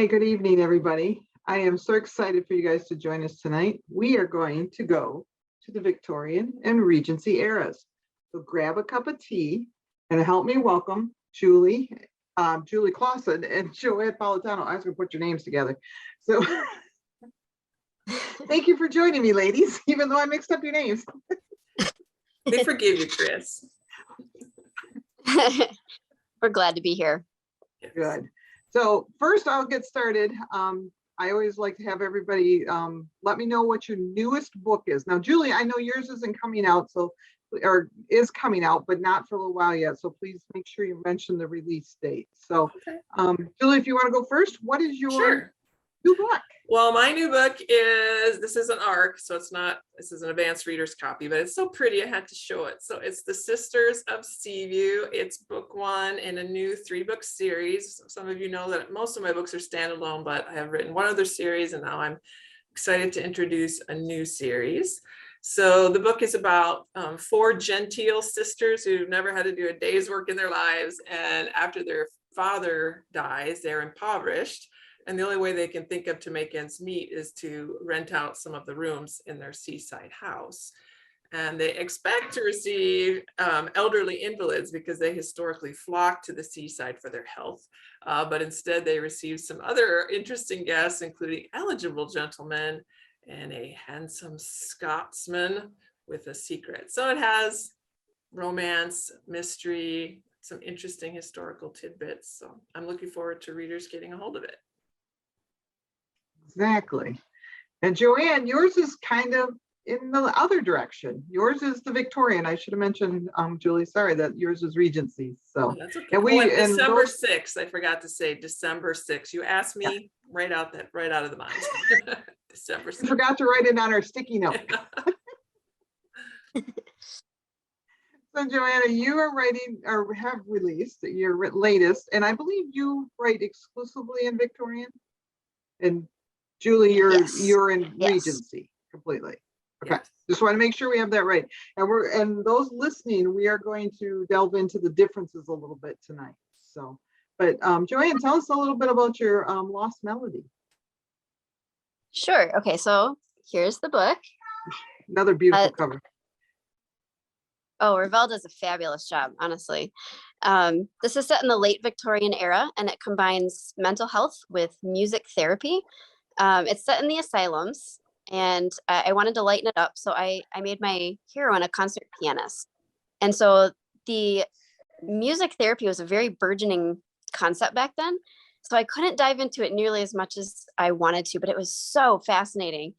Hey, good evening, everybody. I am so excited for you guys to join us tonight. We are going to go to the Victorian and Regency eras. So grab a cup of tea and help me welcome Julie Klassen and Joanna Politano. I was going to put your names together. So thank you for joining me, ladies, even though I mixed up your names. They forgive you, Chris. We're glad to be here. Yes. Good. So first I'll get started. I always like to have everybody let me know what your newest book is. Now, Julie, I know yours isn't coming out, or is coming out, but not for a little while yet. So please make sure you mention the release date. So Okay. Julie, if you want to go first, what is your Sure. new book? Well, my new book this is an ARC, so this is an advanced reader's copy, but it's so pretty I had to show it. So it's The Sisters of Seaview. It's book one in a new 3-book series. Some of you know that most of my books are standalone, but I have written one other series, and now I'm excited to introduce a new series. So the book is about 4 genteel sisters who've never had to do a day's work in their lives, and after their father dies, they're impoverished. And the only way they can think of to make ends meet is to rent out some of the rooms in their seaside house. And they expect to receive elderly invalids because they historically flock to the seaside for their health. But instead they receive some other interesting guests, including eligible gentlemen and a handsome Scotsman with a secret. So it has romance, mystery, some interesting historical tidbits. So I'm looking forward to readers getting a hold of it. Exactly. And Joanne, yours is kind of in the other direction. Yours is the Victorian. I should have mentioned, Julie, sorry, that yours is Regency. So That's okay. and December 6th, I forgot to say December 6th. You asked me right out of the mind. December 6th. I forgot to write it on our sticky note. So Joanna, you are writing or have released your latest, and I believe you write exclusively in Victorian. And Julie, you're in Regency completely. Okay, Yes. just want to make sure we have that right. And those listening, we are going to delve into the differences a little bit tonight. So, but Joanne, tell us a little bit about your Lost Melody. Sure. Okay, so here's the book. Another beautiful cover. Oh, Ravel does a fabulous job, honestly. This is set in the late Victorian era, and it combines mental health with music therapy. It's set in the asylums, and I wanted to lighten it up, so I made my heroine a concert pianist. And so the music therapy was a very burgeoning concept back then, so I couldn't dive into it nearly as much as I wanted to, but it was so fascinating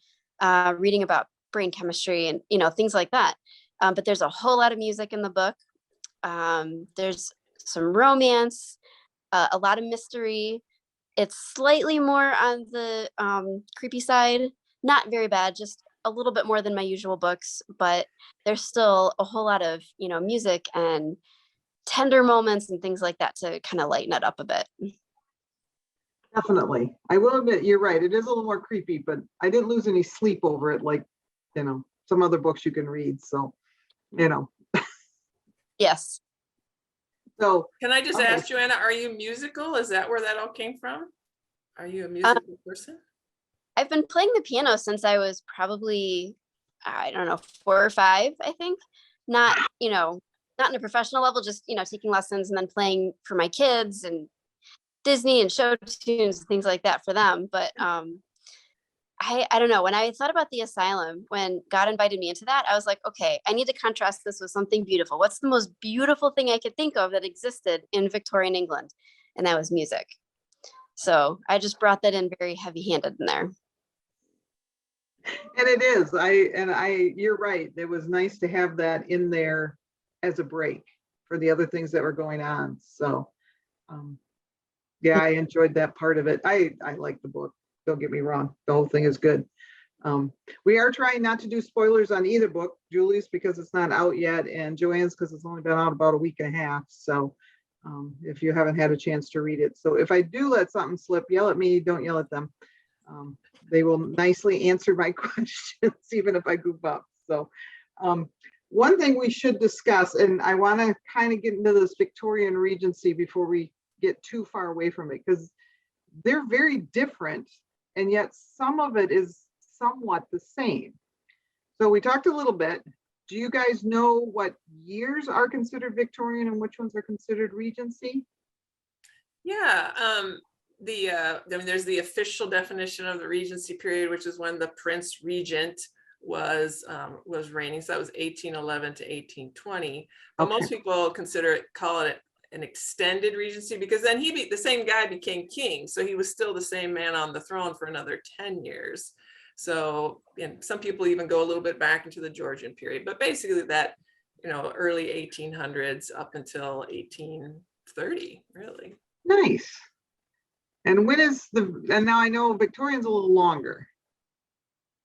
reading about brain chemistry and things like that. But there's a whole lot of music in the book. There's some romance, a lot of mystery. It's slightly more on the creepy side, not very bad, just a little bit more than my usual books, but there's still a whole lot of, music and tender moments and things like that to kind of lighten it up a bit. Definitely. I will admit, you're right. It is a little more creepy, but I didn't lose any sleep over it like, some other books you can read. So, Yes. So can I just ask, Joanna, are you musical? Is that where that all came from? Are you a musical person? I've been playing the piano since I was probably, I don't know, 4 or 5, I think. Not in a professional level, just, taking lessons and then playing for my kids and Disney and show tunes and things like that for them. But I don't know, when I thought about the asylum, when God invited me into that, I was like, okay, I need to contrast this with something beautiful. What's the most beautiful thing I could think of that existed in Victorian England? And that was music. So I just brought that in very heavy-handed in there. And it is. You're right. It was nice to have that in there as a break for the other things that were going on. So I enjoyed that part of it. I like the book. Don't get me wrong. The whole thing is good. We are trying not to do spoilers on either book, Julie's because it's not out yet, and Joanne's because it's only been out about a week and a half. So if you haven't had a chance to read it. So if I do let something slip, yell at me, don't yell at them. They will nicely answer my questions, even if I goof up. So one thing we should discuss, and I want to kind of get into this Victorian Regency before we get too far away from it, because they're very different, and yet some of it is somewhat the same. So we talked a little bit. Do you guys know what years are considered Victorian and which ones are considered Regency? Yeah, I mean, there's the official definition of the Regency period, which is when the Prince Regent was reigning. So that was 1811 to 1820. But Okay. most people call it an extended Regency, because then the same guy became king, so he was still the same man on the throne for another 10 years. So, and some people even go a little bit back into the Georgian period, but basically that, early 1800s up until 1830, really. Nice. And and now I know Victorian's a little longer.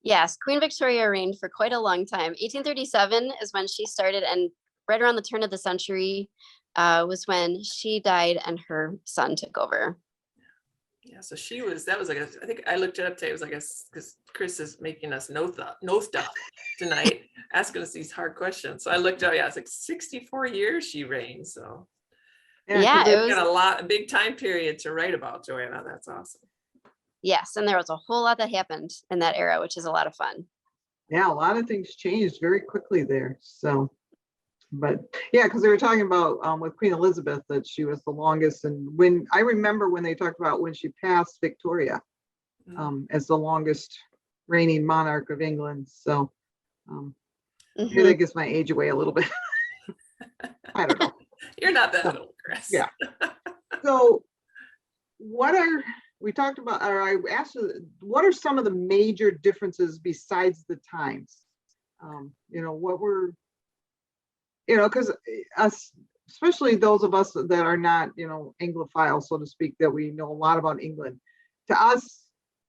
Yes, Queen Victoria reigned for quite a long time. 1837 is when she started, and right around the turn of the century was when she died and her son took over. Yeah, so that was like, I think I looked it up today. It was like, because Chris is making us know stuff tonight, asking us these hard questions. So I looked up, it's like 64 years she reigned. So Yeah, it was got a big time period to write about, Joanna. That's awesome. Yes, and there was a whole lot that happened in that era, which is a lot of fun. Yeah, a lot of things changed very quickly there. So, but yeah, because they were talking about with Queen Elizabeth that she was the longest, and when I remember when they talked about when she passed Victoria as the longest reigning monarch of England. So maybe that gives my age away a little bit. I don't know. You're not that old, Chris. Yeah. So we talked about, or I asked you, what are some of the major differences besides the times? What were, because us, especially those of us that are not, Anglophile, so to speak, that we know a lot about England. To us,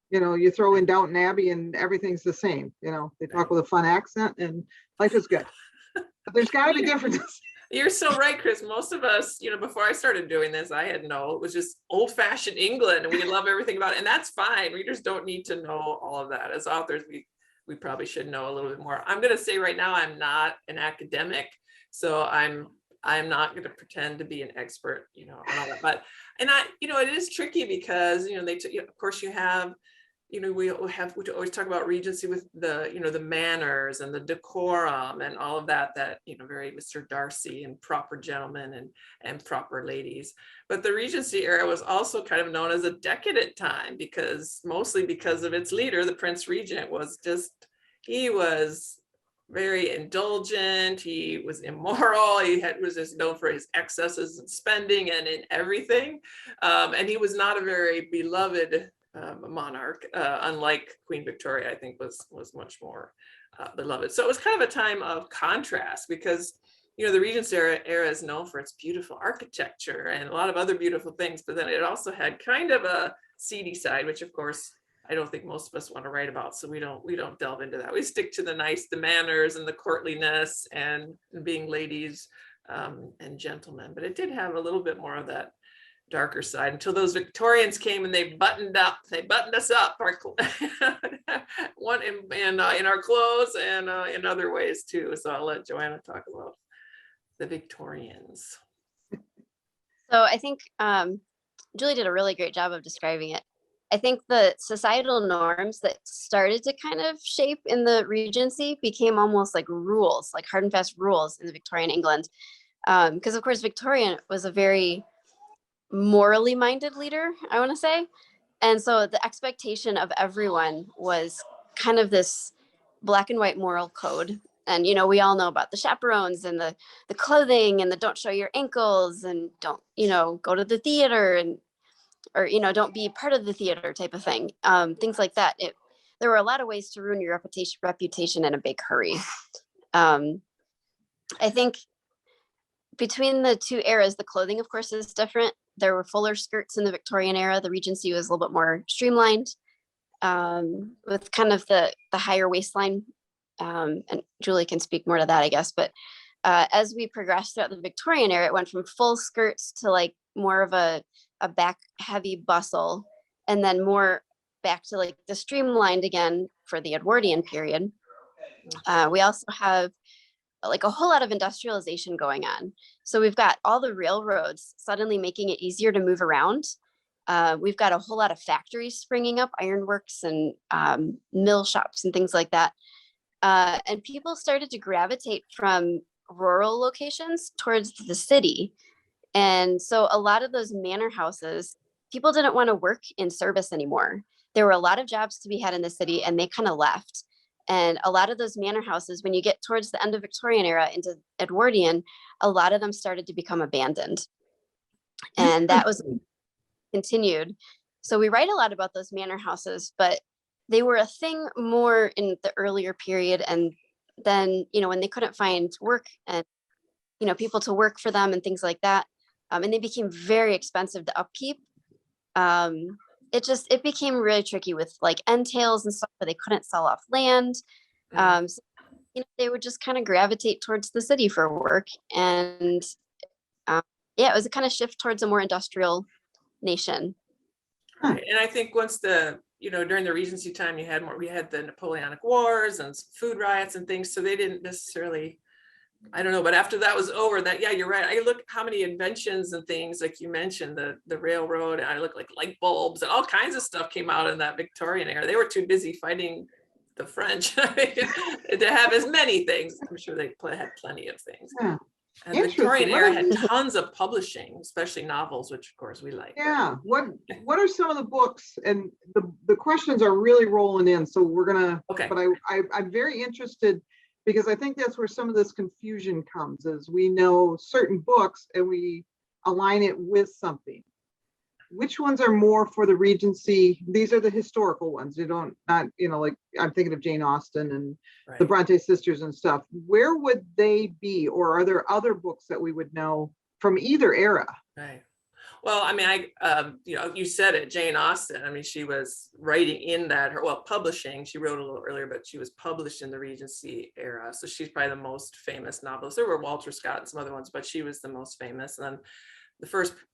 you throw in Downton Abbey and everything's the same. They talk with a fun accent and life is good. But there's got to be differences. You're so right, Chris. Most of us, before I started doing this, it was just old-fashioned England, and we love everything about it, and that's fine. Readers don't need to know all of that. As authors, we probably should know a little bit more. I'm going to say right now, I'm not an academic, so I'm not going to pretend to be an expert, on all that. But it is tricky because of course you have. We always talk about Regency with the manners and the decorum and all of that very Mr. Darcy and proper gentlemen and proper ladies. But the Regency era was also kind of known as a decadent time mostly because of its leader, the Prince Regent, he was very indulgent. He was immoral. Was just known for his excesses in spending and in everything. And he was not a very beloved monarch, unlike Queen Victoria, I think was much more beloved. So it was kind of a time of contrast because, the Regency era is known for its beautiful architecture and a lot of other beautiful things, but then it also had kind of a seedy side, which of course, I don't think most of us want to write about. So we don't delve into that. We stick to the manners and the courtliness and being ladies and gentlemen, but it did have a little bit more of that darker side until those Victorians came and they buttoned us up in our clothes and in other ways too. So I'll let Joanna talk about the Victorians. So I think Julie did a really great job of describing it. I think the societal norms that started to kind of shape in the Regency became almost like rules, like hard and fast rules in the Victorian England. Because of course, Victorian was a very morally minded leader, I want to say. And so the expectation of everyone was kind of this black and white moral code. And, we all know about the chaperones and the clothing and the don't show your ankles and don't, go to the theater or don't be part of the theater type of thing. Things like that. There were a lot of ways to ruin your reputation in a big hurry. I think between the two eras, the clothing, of course, is different. There were fuller skirts in the Victorian era. The Regency was a little bit more streamlined with kind of the higher waistline. And Julie can speak more to that, I guess. But as we progressed throughout the Victorian era, it went from full skirts to like more of a back heavy bustle, and then more back to like the streamlined again for the Edwardian period. We also have like a whole lot of industrialization going on. So we've got all the railroads suddenly making it easier to move around. We've got a whole lot of factories springing up, ironworks and mill shops and things like that. And people started to gravitate from rural locations towards the city. And so a lot of those manor houses, people didn't want to work in service anymore. There were a lot of jobs to be had in the city, and they kind of left. And a lot of those manor houses, when you get towards the end of Victorian era into Edwardian, a lot of them started to become abandoned. And that was continued. So we write a lot about those manor houses, but they were a thing more in the earlier period. And then, when they couldn't find work and, people to work for them and things like that, and they became very expensive to upkeep. It became really tricky with like entails and stuff, but they couldn't sell off land. So, they would just kind of gravitate towards the city for work. And it was a kind of shift towards a more industrial nation. Right. And I think once during the Regency time, we had the Napoleonic Wars and food riots and things. So they didn't necessarily, I don't know, but after that was over, you're right. I look how many inventions and things, like you mentioned, the railroad, and I look like light bulbs and all kinds of stuff came out in that Victorian era. They were too busy fighting the French to have as many things. I'm sure they had plenty of things. Yeah. And the Victorian era had tons of publishing, especially novels, which of course we like. Yeah. What are some of the books? And the questions are really rolling in. So we're gonna. Okay. But I'm very interested, because I think that's where some of this confusion comes, is we know certain books and we align it with something. Which ones are more for the Regency? These are the historical ones. Like I'm thinking of Jane Austen and Right. the Bronte sisters and stuff. Where would they be? Or are there other books that we would know from either era? Right. Well, I mean, you said it, Jane Austen. I mean, she was writing in publishing. She wrote a little earlier, but she was published in the Regency era. So she's probably the most famous novelist. There were Walter Scott and some other ones, but she was the most famous. And then the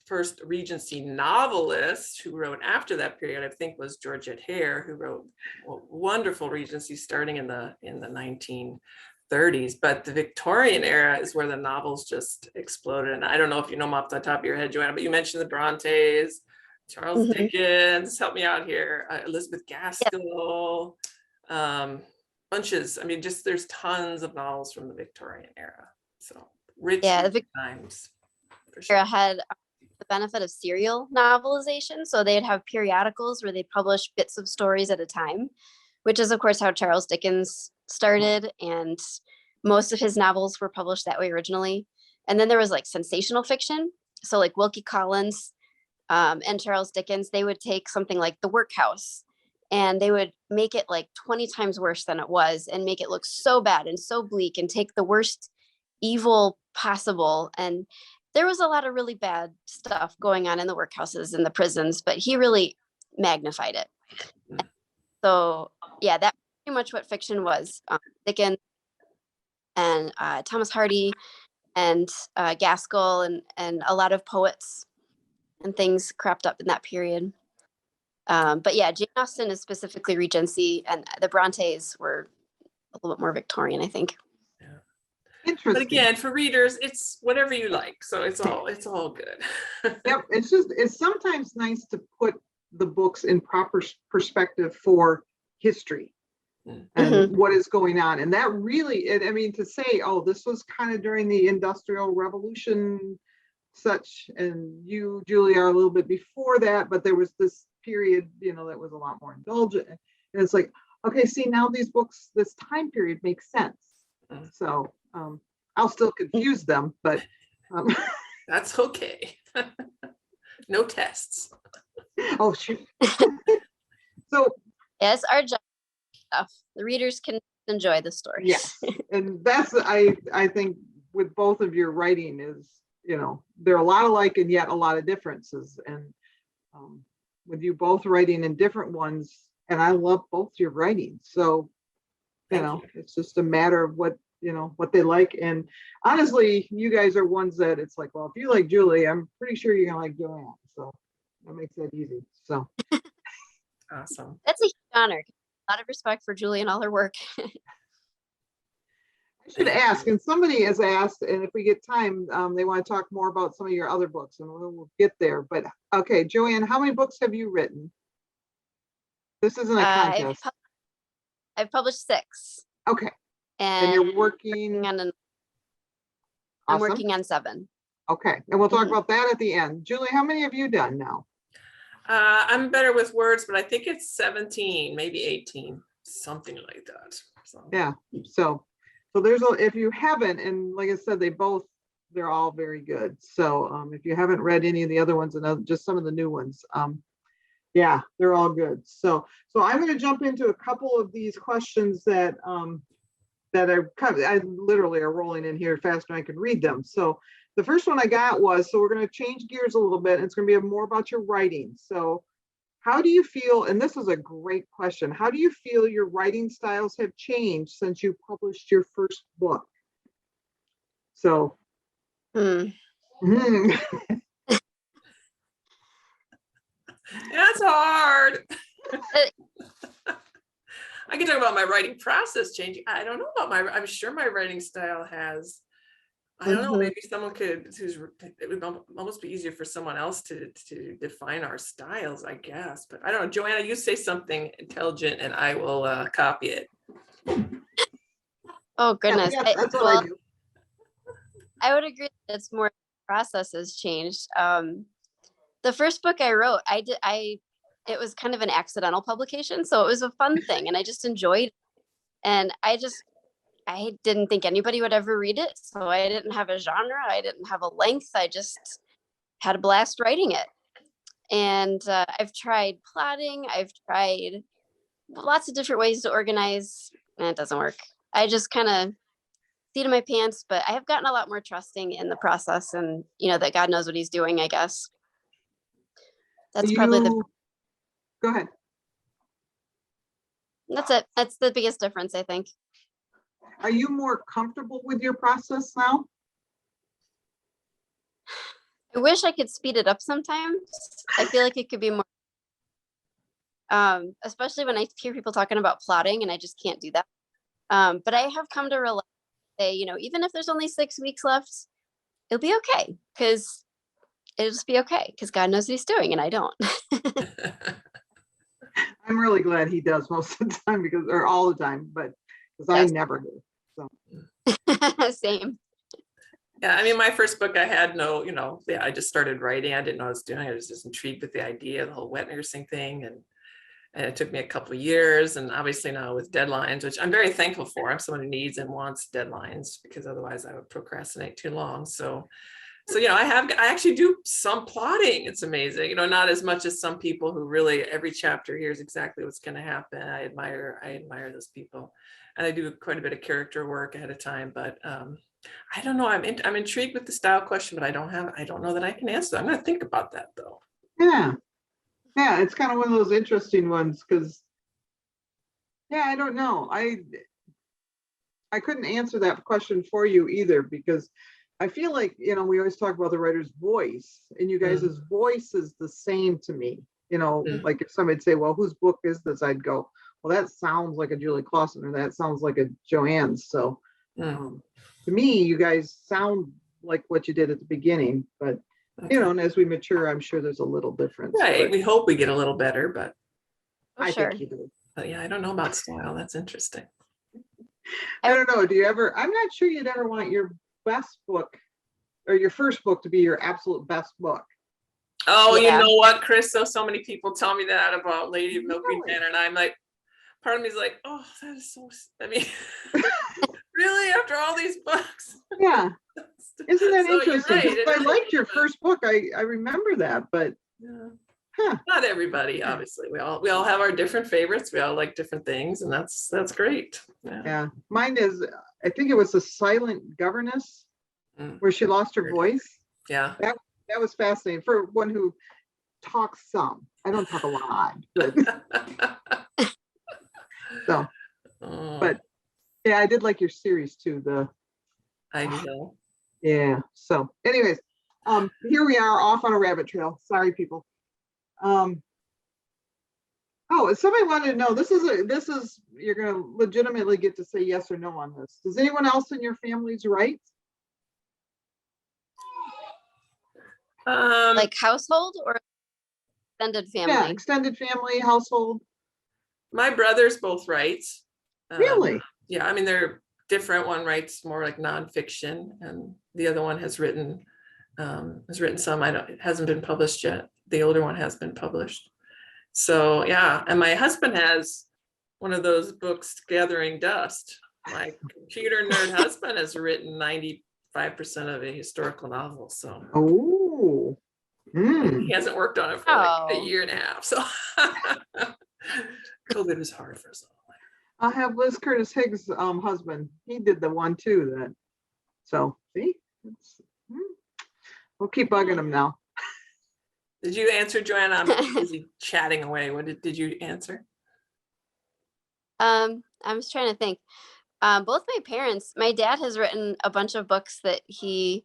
first Regency novelist who wrote after that period, I think, was Georgette Hare, who wrote wonderful Regency starting in the 1930s. But the Victorian era is where the novels just exploded. And I don't know if you know them off the top of your head, Joanna, but you mentioned the Brontes, Charles Dickens, help me out here, Elizabeth Gaskell, bunches. I mean, just there's tons of novels from the Victorian era. So rich times. Sure. Had the benefit of serial novelization. So they'd have periodicals where they publish bits of stories at a time, which is, of course, how Charles Dickens started. And most of his novels were published that way originally. And then there was like sensational fiction. So like Wilkie Collins and Charles Dickens, they would take something like The Workhouse and they would make it like 20 times worse than it was and make it look so bad and so bleak and take the worst evil possible. And there was a lot of really bad stuff going on in the workhouses and the prisons, but he really magnified it. So yeah, that's pretty much what fiction was. Dickens and Thomas Hardy and Gaskell and a lot of poets and things cropped up in that period. But yeah, Jane Austen is specifically Regency, and the Brontes were a little bit more Victorian, I think. Interesting. But again, for readers, it's whatever you like. So it's all good. Yep. It's sometimes nice to put the books in proper perspective for history and what is going on. And that really, I mean, to say, oh, this was kind of during the Industrial Revolution, such, and you, Julie, are a little bit before that, but there was this period, that was a lot more indulgent. And it's like, okay, see, now these books, this time period makes sense. So I'll still confuse them, but that's okay. No tests. Oh, shoot. So yes, our job stuff. The readers can enjoy the story. Yes, and that's I think with both of your writing is, there are a lot alike and yet a lot of differences, and with you both writing in different ones, and I love both your writings. So it's just a matter of what they like. And honestly, you guys are ones that it's like, well, if you like Julie, I'm pretty sure you're gonna like Joanna. So that makes that easy. So awesome. That's a huge honor. A lot of respect for Julie and all her work. I should ask, and somebody has asked, and if we get time, they want to talk more about some of your other books, and we'll get there. But okay, Joanne, how many books have you written? This isn't a contest. I've published 6. Okay, And and you're working. I'm Awesome. working on 7. Okay, and we'll talk Mhm. about that at the end. Julie, how many have you done now? I'm better with words, but I think it's 17, maybe 18, something like that. So. Yeah, so there's if you haven't, and like I said, they're all very good. So if you haven't read any of the other ones and just some of the new ones, yeah, they're all good. So I'm going to jump into a couple of these questions that I literally are rolling in here faster than I can read them. So the first one I got was, so we're going to change gears a little bit. And it's going to be more about your writing. So how do you feel, and this is a great question, how do you feel your writing styles have changed since you published your first book? So. Mm. That's hard. I can talk about my writing process changing. I don't know about I'm sure my writing style has, I don't know, maybe someone could, it would almost be easier for someone else to define our styles, I guess. But I don't know, Joanna, you say something intelligent and I will copy it. Oh, goodness. Yeah, that's what I do. I would agree that it's more process has changed. The first book I wrote, it was kind of an accidental publication. So it was a fun thing and I just enjoyed it. And I didn't think anybody would ever read it. So I didn't have a genre. I didn't have a length. I just had a blast writing it. And I've tried plotting. I've tried lots of different ways to organize, and it doesn't work. I just kind of seat in my pants, but I have gotten a lot more trusting in the process and, that God knows what he's doing, I guess. That's probably Go ahead. That's it. That's the biggest difference, I think. Are you more comfortable with your process now? I wish I could speed it up sometimes. I feel like it could be more, especially when I hear people talking about plotting and I just can't do that. But I have come to realize, even if there's only 6 weeks left, it'll be okay because it'll just be okay because God knows what he's doing and I don't. I'm really glad he does most of the time or all the time, but because Yes. I never do. So. Same. Yeah, I mean, my first book, I had I just started writing. I didn't know what I was doing. I was just intrigued with the idea, the whole wet nursing thing. And it took me a couple of years. And obviously now with deadlines, which I'm very thankful for. I'm someone who needs and wants deadlines because otherwise I would procrastinate too long. So I actually do some plotting. It's amazing, not as much as some people who really every chapter here's exactly what's going to happen. I admire those people. And I do quite a bit of character work ahead of time, but I don't know. I'm intrigued with the style question, but I don't know that I can answer. I'm going to think about that though. Yeah, it's kind of one of those interesting ones because, I don't know. I couldn't answer that question for you either because I feel like, we always talk about the writer's voice and you guys' voice is the same to me. Like if somebody'd say, well, whose book is this? I'd go, well, that sounds like a Julie Klassen or that sounds like a Joanne's. So to me, you guys sound like what you did at the beginning, but and as we mature, I'm sure there's a little difference. Right. We hope we get a little better, but I think you do. But yeah, I don't know about style. That's interesting. I don't know. I'm not sure you'd ever want your best book or your first book to be your absolute best book. Oh, yeah. You know what, Chris? So many people tell me that about Lady of Milk Manor, and I'm like, part of me is like, oh, that is so, really, after all these books? Yeah. Isn't that So interesting? right. I liked your first book. I remember that, but not everybody, obviously. We all have our different favorites. We all like different things, and that's great. Yeah. Mine is, I think it was The Silent Governess, where she lost her voice. Yeah. That was fascinating for one who talks some. I don't talk a lot, but so. But yeah, I did like your series too. I know. Yeah. So, anyways, here we are off on a rabbit trail. Sorry, people. Oh, if somebody wanted to know, you're gonna legitimately get to say yes or no on this. Does anyone else in your families write? Like household or extended Yeah, family? extended family, household. My brothers both write. Really? Yeah, I mean, they're different. One writes more like nonfiction, and the other one has written some. It hasn't been published yet. The older one has been published. So yeah, and my husband has one of those books, Gathering Dust. My computer nerd husband has written 95% of a historical novel. So Oh. he hasn't worked on it for like a Oh. year and a half. So COVID was hard for us all. I have Liz Curtis Higgs' husband. He did the one too. So see, we'll keep bugging him now. Did you answer, Joanna? I'm busy chatting away. What did you answer? I was trying to think. Both my parents, my dad has written a bunch of books that he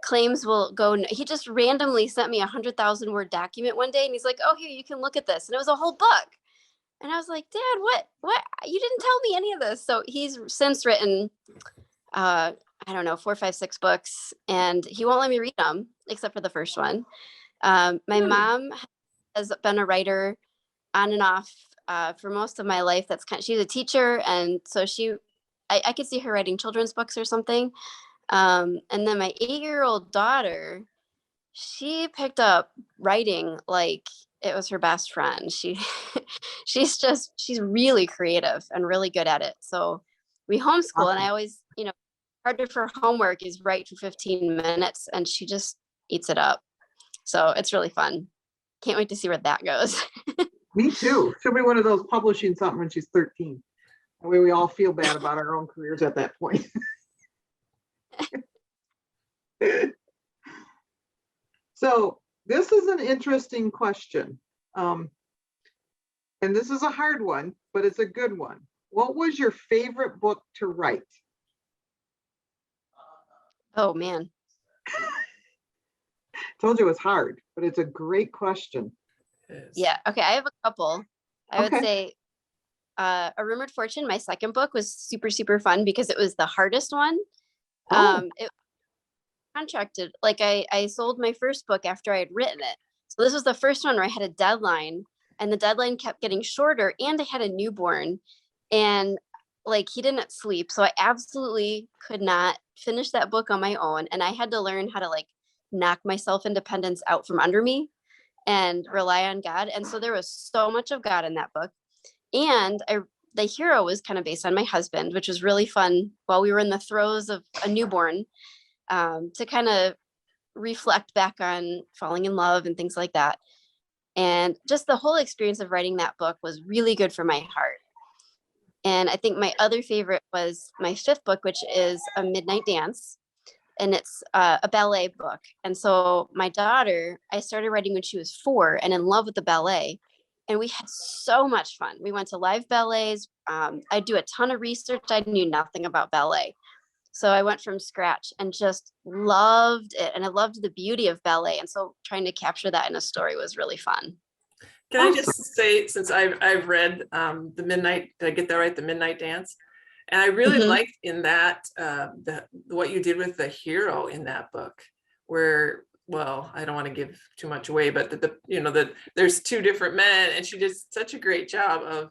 claims will go. He just randomly sent me 100,000 word document one day, and he's like, "Oh, here, you can look at this," and it was a whole book. And I was like, "Dad, what? You didn't tell me any of this." So he's since written, I don't know, 4, 5, 6 books, and he won't let me read them except for the first one. My mom has been a writer on and off for most of my life. She's a teacher, and so I could see her writing children's books or something. And then my 8-year-old daughter, she picked up writing like it was her best friend. She's really creative and really good at it. So we homeschool, and I always, part of her homework is write for 15 minutes, and she just eats it up. So it's really fun. Can't wait to see where that goes. Me too. She'll be one of those publishing something when she's 13. That way we all feel bad about our own careers at that point. So this is an interesting question. And this is a hard one, but it's a good one. What was your favorite book to write? Oh, man. Told you it's hard, but it's a great question. Yeah. Okay. I have a couple. I would Okay. say A Rumored Fortune, my second book, was super, super fun because it was the hardest one. Oh. It contracted, like I sold my first book after I had written it. So this was the first one where I had a deadline, and the deadline kept getting shorter, and I had a newborn, and like he didn't sleep. So I absolutely could not finish that book on my own. And I had to learn how to like knock my self-independence out from under me and rely on God. And so there was so much of God in that book. And the hero was kind of based on my husband, which was really fun while we were in the throes of a newborn, to kind of reflect back on falling in love and things like that. And just the whole experience of writing that book was really good for my heart. And I think my other favorite was my fifth book, which is A Midnight Dance. And it's a ballet book. And so my daughter, I started writing when she was 4 and in love with the ballet. And we had so much fun. We went to live ballets. I do a ton of research. I knew nothing about ballet. So I went from scratch and just loved it. And I loved the beauty of ballet. And so trying to capture that in a story was really fun. Can I just say, since I've read The Midnight, did I get that right? The Midnight Dance? And I really liked in that what you did with the hero in that book, where, well, I don't want to give too much away, but that there's 2 different men, and she did such a great job of,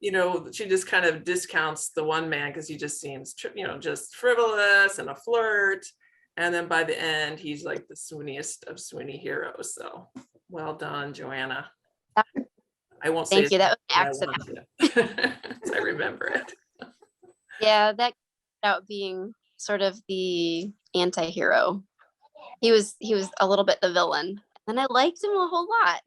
she just kind of discounts the one man because he just seems, just frivolous and a flirt. And then by the end, he's like the swooniest of swoony heroes. So well done, Joanna. I won't say Thank you. That was an accident. I remember it. Yeah, that out being sort of the anti-hero. He was a little bit the villain, and I liked him a whole lot.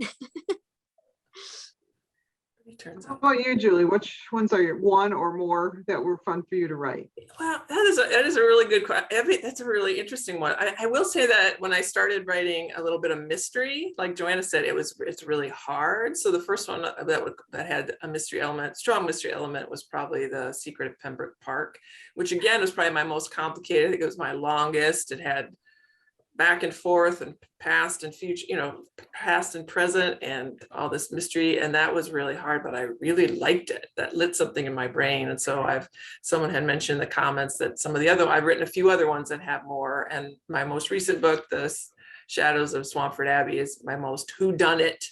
How about you, Julie? Which ones are your one or more that were fun for you to write? Well, that is a really good question. That's a really interesting one. I will say that when I started writing a little bit of mystery, like Joanna said, it's really hard. So the first one that had a mystery element, strong mystery element, was probably The Secret of Pembroke Park, which again was probably my most complicated. I think it was my longest. It had back and forth and past and future, past and present and all this mystery. And that was really hard, but I really liked it. That lit something in my brain. And so someone had mentioned in the comments that I've written a few other ones that have more. And my most recent book, The Shadows of Swampford Abbey, is my most whodunit,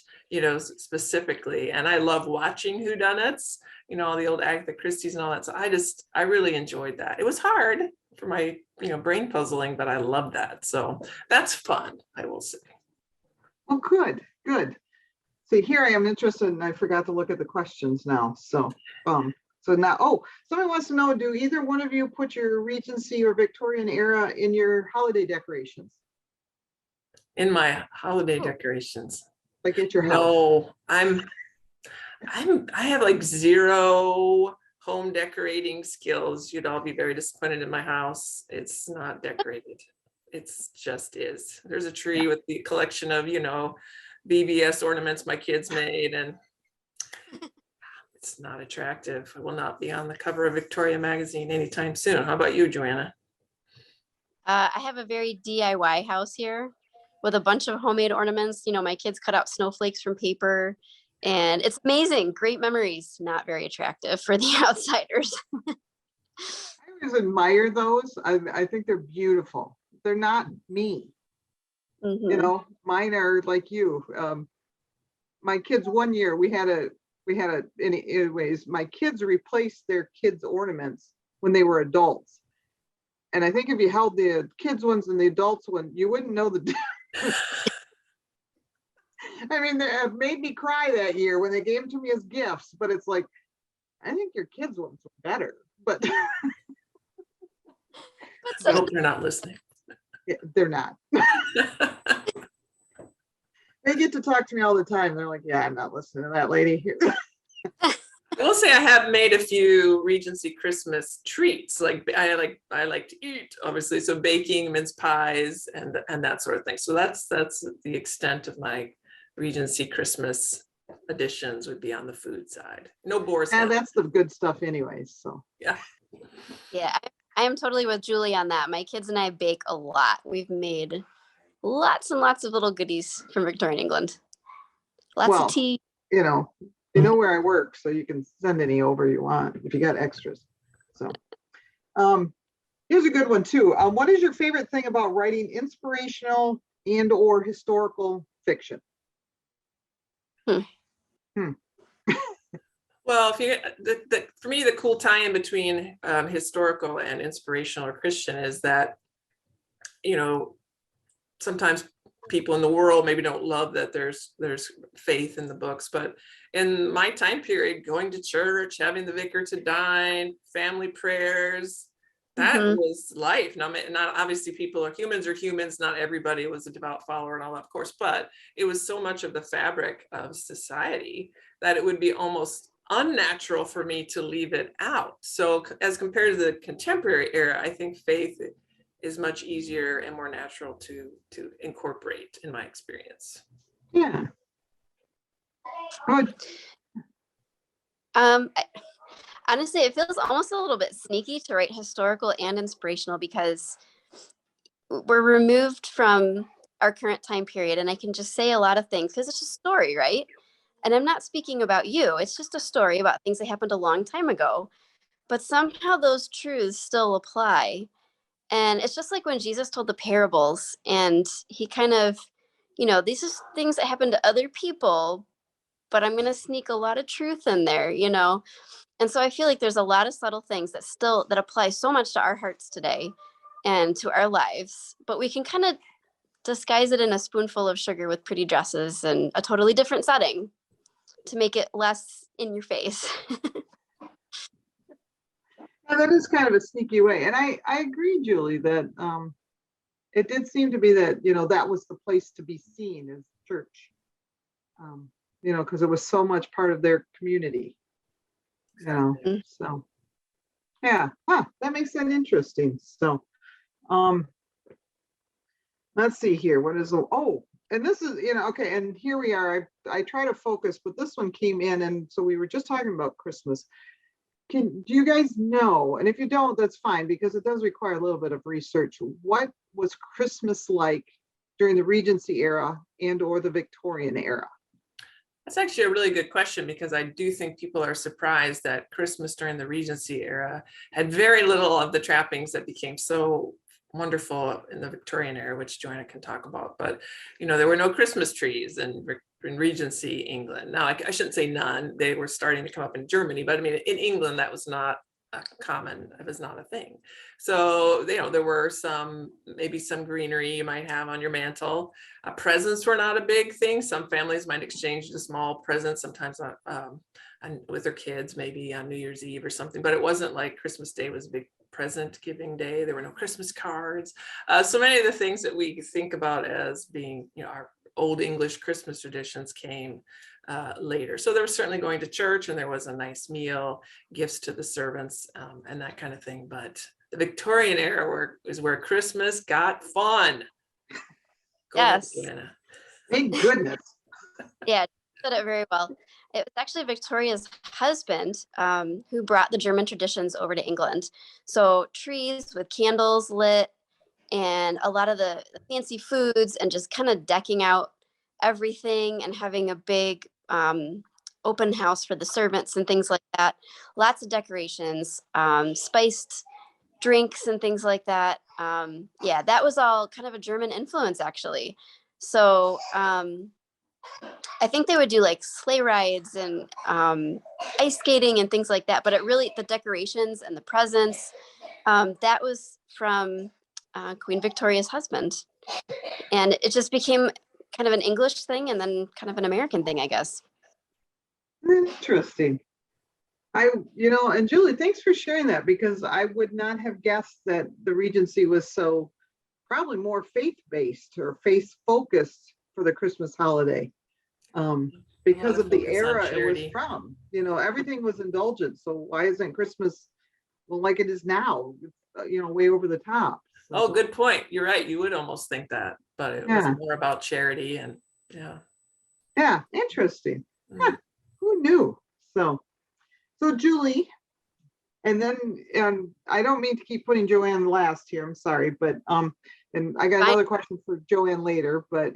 specifically. And I love watching whodunits, all the old Agatha Christie's and all that. So I really enjoyed that. It was hard for my, brain puzzling, but I love that. So that's fun, I will say. Oh, good. See, here I am interested, and I forgot to look at the questions now. So now, somebody wants to know, do either one of you put your Regency or Victorian era in your holiday decorations? In my holiday decorations. Like at your house? No, I have like zero home decorating skills. You'd all be very disappointed in my house. It's not decorated. It's just is. There's a tree with the collection of, BBS ornaments my kids made, and it's not attractive. I will not be on the cover of Victoria magazine anytime soon. How about you, Joanna? I have a very DIY house here with a bunch of homemade ornaments. My kids cut out snowflakes from paper, and it's amazing. Great memories, not very attractive for the outsiders. I always admire those. I think they're beautiful. They're not me. Mhm. Mine are like you. My kids, one year anyways, my kids replaced their kids' ornaments when they were adults. And I think if you held the kids' ones and the adults one, you wouldn't know the difference. I mean, it made me cry that year when they gave them to me as gifts, but it's like, I think your kids' ones were better, but I hope they're not listening. they're not. They get to talk to me all the time. They're like, yeah, I'm not listening to that lady here. I will say I have made a few Regency Christmas treats. Like I like to eat, obviously. So baking mince pies and that sort of thing. So that's the extent of my Regency Christmas additions would be on the food side. No Boar's Head. And that's the good stuff anyways. So Yeah. Yeah, I am totally with Julie on that. My kids and I bake a lot. We've made lots and lots of little goodies from Victorian England. Lots of tea. You know where I work, so you can send any over you want if you got extras. So here's a good one too. What is your favorite thing about writing inspirational and or historical fiction? Well, for me, the cool tie-in between historical and inspirational or Christian is that, sometimes people in the world maybe don't love that there's faith in the books, but in my time period, going to church, having the vicar to dine, family prayers, that was life. Now, not obviously people are humans. Not everybody was a devout follower and all that, of course, but it was so much of the fabric of society that it would be almost unnatural for me to leave it out. So as compared to the contemporary era, I think faith is much easier and more natural to incorporate in my experience. Yeah. Good. Honestly, it feels almost a little bit sneaky to write historical and inspirational because we're removed from our current time period, and I can just say a lot of things because it's a story, right? And I'm not speaking about you. It's just a story about things that happened a long time ago, but somehow those truths still apply. And it's just like when Jesus told the parables, and he kind of, these are things that happen to other people, but I'm going to sneak a lot of truth in there, And so I feel like there's a lot of subtle things that apply so much to our hearts today and to our lives, but we can kind of disguise it in a spoonful of sugar with pretty dresses and a totally different setting to make it less in your face. Yeah, that is kind of a sneaky way. And I agree, Julie, that it did seem to be that, that was the place to be seen as church, because it was so much part of their community, so yeah, that makes that interesting. So let's see here. What is, and this is, okay, and here we are. I try to focus, but this one came in, and so we were just talking about Christmas. Do you guys know, and if you don't, that's fine, because it does require a little bit of research, what was Christmas like during the Regency era and or the Victorian era? That's actually a really good question, because I do think people are surprised that Christmas during the Regency era had very little of the trappings that became so wonderful in the Victorian era, which Joanna can talk about. But, there were no Christmas trees in Regency England. Now, I shouldn't say none. They were starting to come up in Germany, but I mean, in England, that was not common. It was not a thing. So, there were maybe some greenery you might have on your mantle. Presents were not a big thing. Some families might exchange a small present, sometimes with their kids, maybe on New Year's Eve or something, but it wasn't like Christmas Day was a big present giving day. There were no Christmas cards. So many of the things that we think about as being, our old English Christmas traditions came later. So there was certainly going to church, and there was a nice meal, gifts to the servants, and that kind of thing. But the Victorian era is where Christmas got fun. Go ahead, Yes. Joanna. Thank goodness. Yeah, you said it very well. It was actually Victoria's husband who brought the German traditions over to England. So trees with candles lit, and a lot of the fancy foods, and just kind of decking out everything and having a big open house for the servants and things like that. Lots of decorations, spiced drinks and things like that. Yeah, that was all kind of a German influence, actually. So I think they would do like sleigh rides and ice skating and things like that. But the decorations and the presents, that was from Queen Victoria's husband. And it just became kind of an English thing, and then kind of an American thing, I guess. Interesting. And Julie, thanks for sharing that, because I would not have guessed that the Regency was so probably more faith-based or faith-focused for the Christmas holiday. Because of the era it was from. Everything was indulgent. So why isn't Christmas like it is now? Way over the top. So. Oh, good point. You're right. You would almost think that, but it was more about charity and Yeah, interesting. Huh, who knew? So Julie, and then I don't mean to keep putting Joanne last here. I'm sorry, but and I got another question for Joanne later. But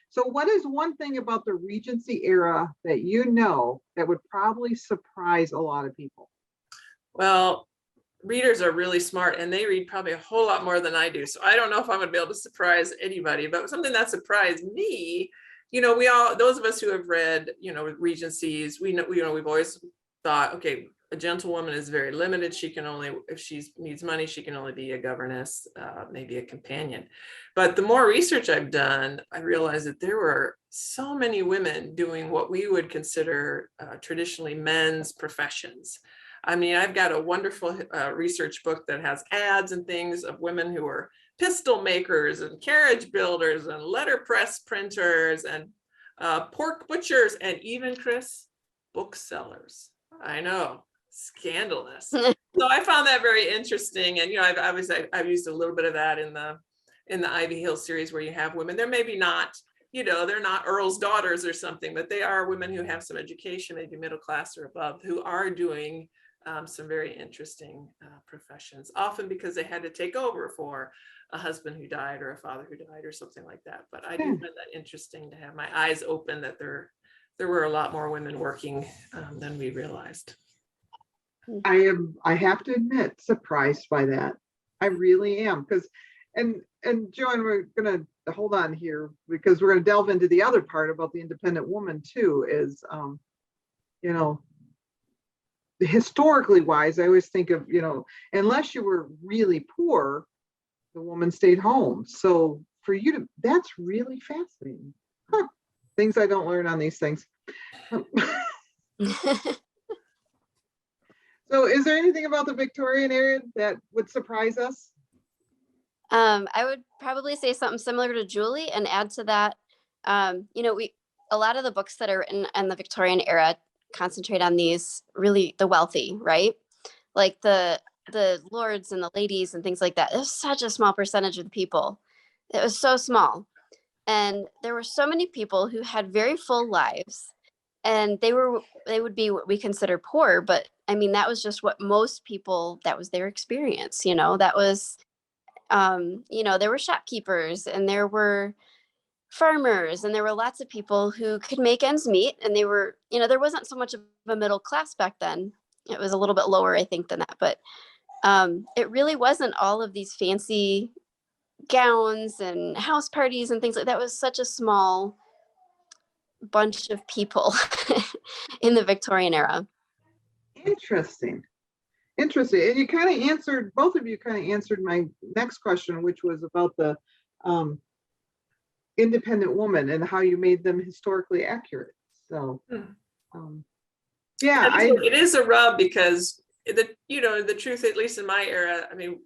so what is one thing about the Regency era that that would probably surprise a lot of people? Well, readers are really smart, and they read probably a whole lot more than I do. So I don't know if I'm gonna be able to surprise anybody, but something that surprised me, those of us who have read, Regencies, we've always thought, okay, a gentlewoman is very limited. She can only, if she needs money, she can only be a governess, maybe a companion. But the more research I've done, I realized that there were so many women doing what we would consider traditionally men's professions. I mean, I've got a wonderful research book that has ads and things of women who were pistol makers and carriage builders and letterpress printers and pork butchers, and even, Chris, booksellers. I know, scandalous. So I found that very interesting. And, I've used a little bit of that in the Ivy Hill series, where you have women. They're maybe not, they're not Earl's daughters or something, but they are women who have some education, maybe middle class or above, who are doing some very interesting professions, often because they had to take over for a husband who died or a father who died or something like that. But I do find that interesting to have my eyes open that there were a lot more women working than we realized. I have to admit, surprised by that. I really am, because and Joanne, we're gonna hold on here, because we're gonna delve into the other part about the independent woman too. Is historically wise, I always think of, unless you were really poor, the woman stayed home. So for you to, that's really fascinating. Huh. Things I don't learn on these things. So is there anything about the Victorian era that would surprise us? I would probably say something similar to Julie and add to that. A lot of the books that are written in the Victorian era concentrate on these really the wealthy, right? Like the lords and the ladies and things like that. It was such a small percentage of the people. It was so small. And there were so many people who had very full lives, and they would be what we consider poor, but I mean, that was just what most people, that was their experience, that was You know, there were shopkeepers and there were farmers and there were lots of people who could make ends meet, and they were, you know, there wasn't so much of a middle class back then. It was a little bit lower, I think, than that, but it really wasn't all of these fancy gowns and house parties and things like that. It was such a small bunch of people in the Victorian era. Interesting. Interesting. And you kind of answered, both of you kind of answered my next question, which was about the independent woman and how you made them historically accurate. So, yeah, it is a rub because the truth, at least in my era, I mean,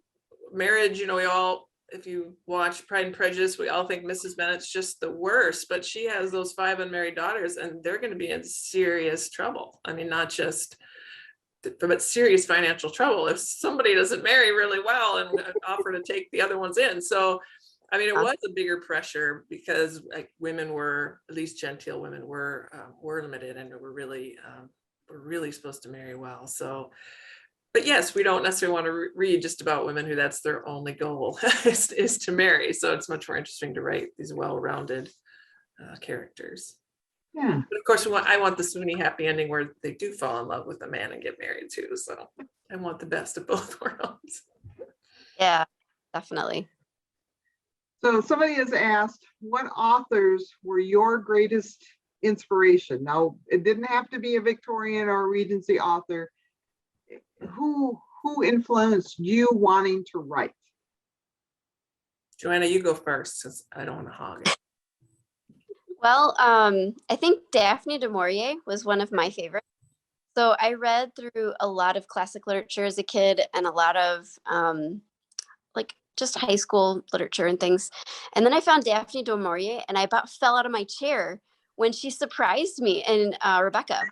marriage, we all, if you watch Pride and Prejudice, we all think Mrs. Bennet's just the worst, but she has those 5 unmarried daughters and they're going to be in serious trouble. I mean, not just, but serious financial trouble if somebody doesn't marry really well and offer to take the other ones in. So, I mean, it was a bigger pressure because like women were, at least genteel women were limited and were really supposed to marry well. So, but yes, we don't necessarily want to read just about women who that's their only goal is to marry. So it's much more interesting to write these well-rounded characters. Yeah. But of course, I want the swoony happy ending where they do fall in love with a man and get married too. So I want the best of both worlds. Yeah, definitely. So somebody has asked, what authors were your greatest inspiration? Now, it didn't have to be a Victorian or a Regency author. Who influenced you wanting to write? Joanna, you go first, since I don't want to hog it. Well, I think Daphne du Maurier was one of my favorites. So I read through a lot of classic literature as a kid and a lot of like just high school literature and things. And then I found Daphne du Maurier and I about fell out of my chair when she surprised me in Rebecca.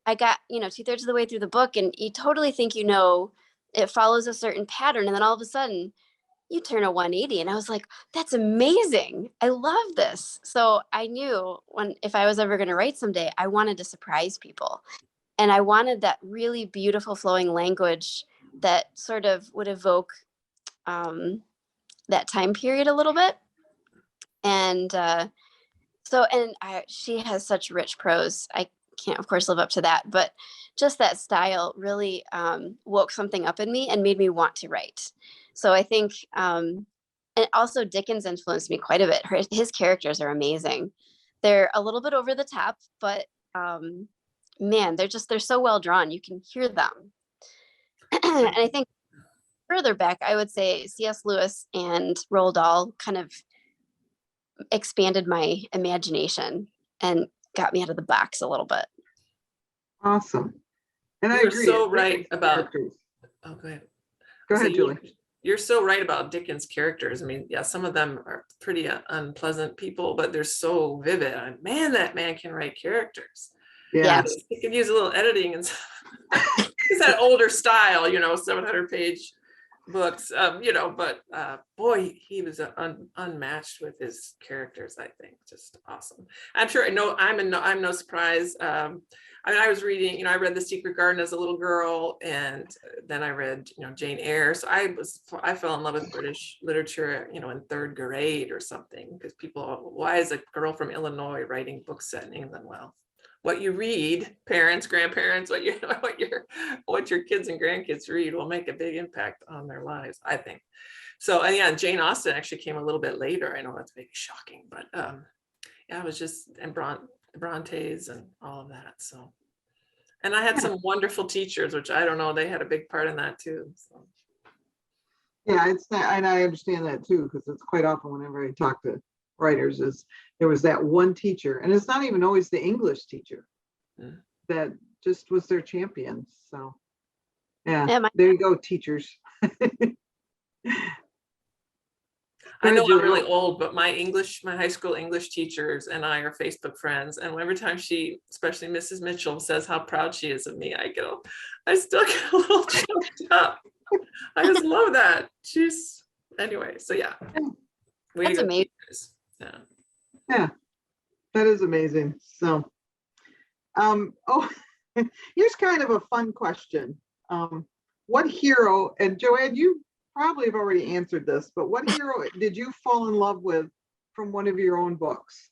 I got, 2/3 of the way through the book and you totally think, it follows a certain pattern. And then all of a sudden you turn a 180 and I was like, that's amazing. I love this. So I knew if I was ever going to write someday, I wanted to surprise people. And I wanted that really beautiful flowing language that sort of would evoke that time period a little bit. And she has such rich prose. I can't, of course, live up to that, but just that style really woke something up in me and made me want to write. So I think, and also Dickens influenced me quite a bit. His characters are amazing. They're a little bit over the top, but man, they're so well drawn. You can hear them. And I think further back, I would say C.S. Lewis and Roald Dahl kind of expanded my imagination and got me out of the box a little bit. Awesome. And I You're agree. so right about. Oh, go ahead. Go ahead, Julie. You're so right about Dickens' characters. I mean, yeah, some of them are pretty unpleasant people, but they're so vivid. Man, that man can write characters. Yeah. He could use a little editing and stuff. He's that older style, 700-page books, but boy, he was unmatched with his characters. I think just awesome. I'm sure. I'm no surprise. I was reading, I read The Secret Garden as a little girl, and then I read, Jane Eyre. So I fell in love with British literature, in 3rd grade or something, because why is a girl from Illinois writing books set in England? Well, what you read, parents, grandparents, what your kids and grandkids read will make a big impact on their lives, I think. So, and yeah, Jane Austen actually came a little bit later. I know that's maybe shocking, but yeah, it was just, and Brontes and all of that. So, and I had some wonderful teachers, which I don't know, they had a big part in that too. So. Yeah, it's not, and I understand that too, because it's quite often whenever I talk to writers, is there was that one teacher, and it's not even always the English teacher that just was their champion. So yeah, there you go, teachers. I know I'm really old, but my high school English teachers and I are Facebook friends. And every time especially Mrs. Mitchell, says how proud she is of me, I still get a little choked up. I just love that. Anyway, so yeah. That's amazing. Yeah, that is amazing. So, here's kind of a fun question. What hero, and Joanne, you probably have already answered this, but what hero did you fall in love with from one of your own books?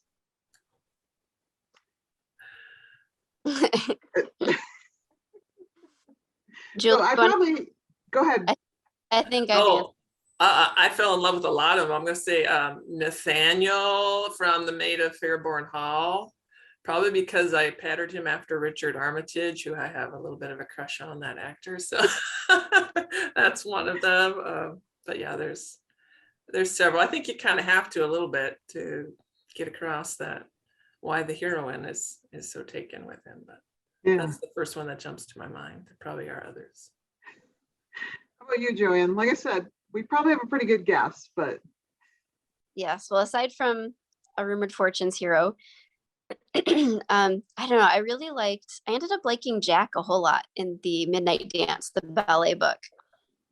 Julie, So I probably, go ahead. I think I've answered. Oh, I fell in love with a lot of them. I'm going to say Nathaniel from The Maid of Fairborn Hall, probably because I patterned him after Richard Armitage, who I have a little bit of a crush on, that actor. So that's one of them. But yeah, there's several. I think you kind of have to a little bit to get across that why the heroine is so taken with him. But Yeah. that's the first one that jumps to my mind. There probably are others. How about you, Joanne? Like I said, we probably have a pretty good guess, but Yes. Well, aside from A Rumored Fortunes hero, I don't know. I ended up liking Jack a whole lot in the Midnight Dance, the ballet book.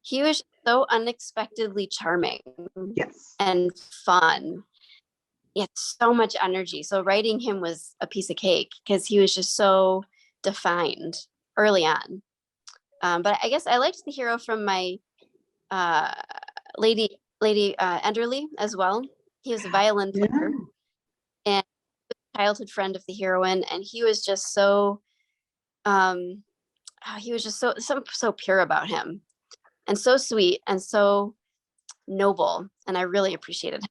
He was so unexpectedly charming yes. and fun. He had so much energy. So writing him was a piece of cake because he was just so defined early on. But I guess I liked the hero from my Lady Enderley as well. He was a violin player and childhood friend of the heroine, and he was just so so pure about him, and so sweet and so noble, and I really appreciated him.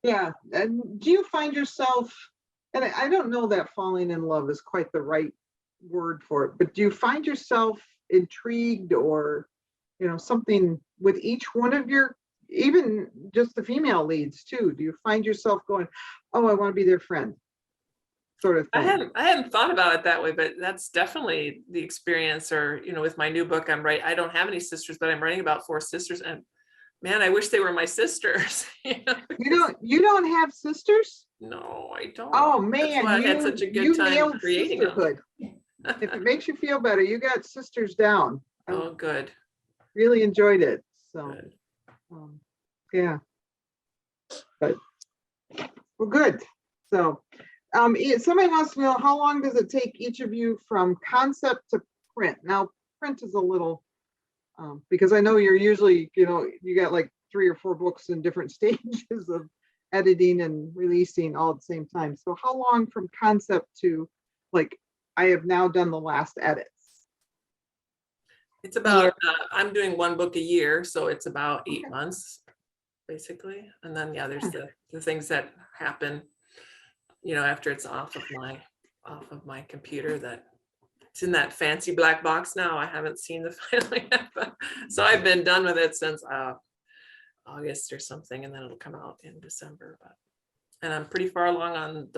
Yeah. And do you find yourself, and I don't know that falling in love is quite the right word for it, but do you find yourself intrigued or, something with each one of your, even just the female leads too? Do you find yourself going, oh, I want to be their friend, sort of thing? I hadn't thought about it that way, but that's definitely the experience. Or, with my new book, I don't have any sisters, but I'm writing about 4 sisters, and man, I wish they were my sisters. You don't have sisters? No, I don't. Oh That's man, why I had such a good time nailed creating them. sisterhood. If it makes you feel better, you got sisters down. Oh, good. Really enjoyed it. So, Good. yeah. But well, good. So, somebody wants to know, how long does it take each of you from concept to print? Now, print is a little, because I know you're usually, you got like 3 or 4 books in different stages of editing and releasing all at the same time. So how long from concept to like, I have now done the last edits? It's about, I'm doing 1 book a year, so it's about 8 months, basically. And then, yeah, there's the things that happen, after it's off of my computer, that it's in that fancy black box now. I haven't seen the final yet, so I've been done with it since August or something, and then it'll come out in December. And I'm pretty far along on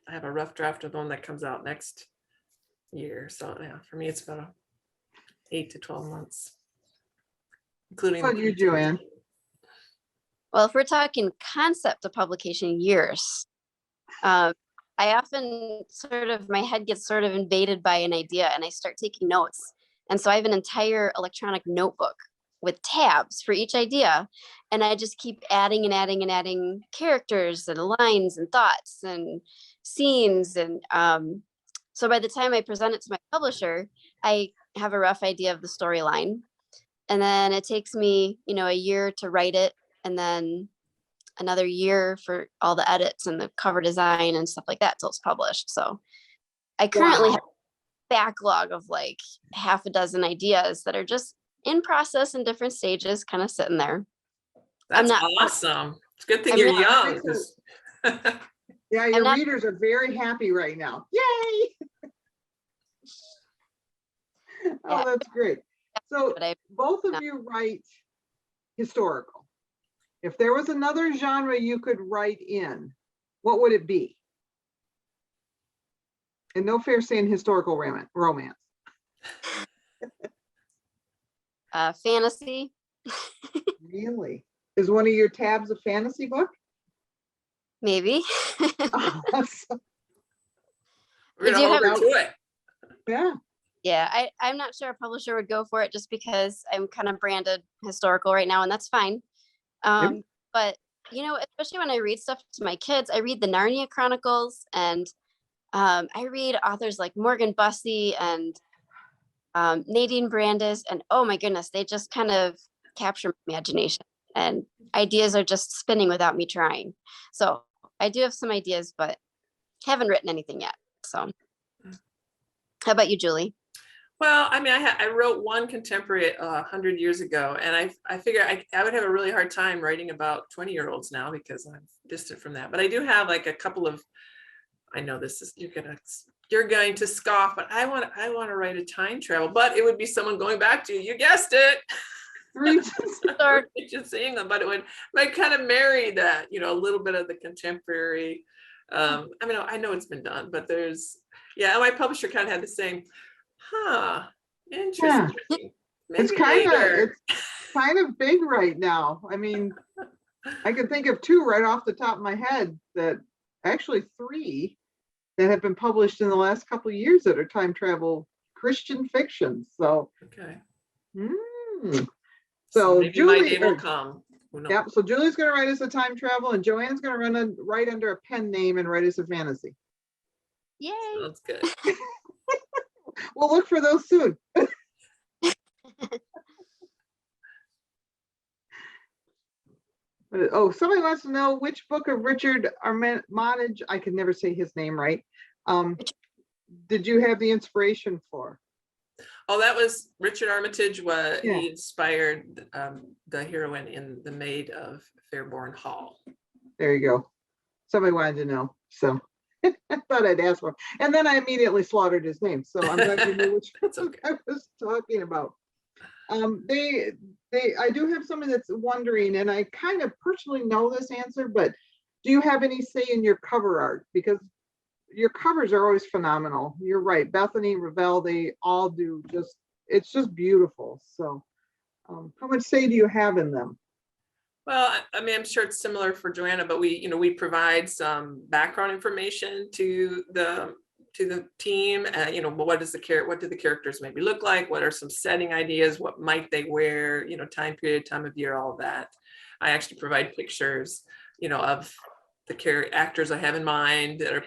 I have a rough draft of the one that comes out next year. So yeah, for me, it's about 8 to 12 months, including. How about you, Joanne? Well, if we're talking concept of publication years, I often my head gets sort of invaded by an idea and I start taking notes. And so I have an entire electronic notebook with tabs for each idea. And I just keep adding and adding and adding characters and lines and thoughts and scenes. And so by the time I present it to my publisher, I have a rough idea of the storyline. And then it takes me, a year to write it, and then another year for all the edits and the cover design and stuff like that till it's published. So I currently have a backlog of like half a dozen ideas that are just in process in different stages, kind of sitting there. That's awesome. It's a good thing you're young. Yeah, your readers are very happy right now. Yay! Oh, that's great. So both of you write historical. If there was another genre you could write in, what would it be? And no fair saying historical romance. Fantasy. Really? Is one of your tabs a fantasy book? Maybe. Awesome. We're gonna hold her to it. Yeah. Yeah, I'm not sure a publisher would go for it just because I'm kind of branded historical right now, and that's fine. But especially when I read stuff to my kids, I read the Narnia Chronicles, and I read authors like Morgan Bussey and Nadine Brandis, and oh my goodness, they just kind of capture my imagination, and ideas are just spinning without me trying. So I do have some ideas, but haven't written anything yet. So how about you, Julie? Well, I mean, I wrote one contemporary 100 years ago, and I figure I would have a really hard time writing about 20-year-olds now because I'm distant from that. But I do have like a couple of, I know this is, you're going to scoff, but I want to write a time travel, but it would be someone going back to, you guessed it, Regent England, but it would like kind of marry that, a little bit of the contemporary. I mean, I know it's been done, but yeah, my publisher kind of had the same. Interesting. It's kind of big right now. I mean, I can think of two right off the top of my head, that actually three that have been published in the last couple of years that are time travel Christian fiction. So okay. So maybe Julie, my day will come. Yeah, so Julie's going to write us a time travel, and Joanne's going to write under a pen name and write us a fantasy. Yay! Sounds good. We'll look for those soon. Oh, somebody wants to know which book of Richard Armitage, I can never say his name right, did you have the inspiration for? Oh, that was Richard Armitage. He inspired the heroine in The Maid of Fairborn Hall. There you go. Somebody wanted to know, so I thought I'd ask for him. And then I immediately slaughtered his name, so I'm glad you knew which okay. I was talking about. I do have someone that's wondering, and I kind of personally know this answer, but do you have any say in your cover art? Because your covers are always phenomenal. You're right, Bethany, Ravel, they all do it's just beautiful. So how much say do you have in them? Well, I mean, I'm sure it's similar for Joanna, but we provide some background information to the team. What do the characters maybe look like? What are some setting ideas? What might they wear? Time period, time of year, all of that. I actually provide pictures, of the actors I have in mind that are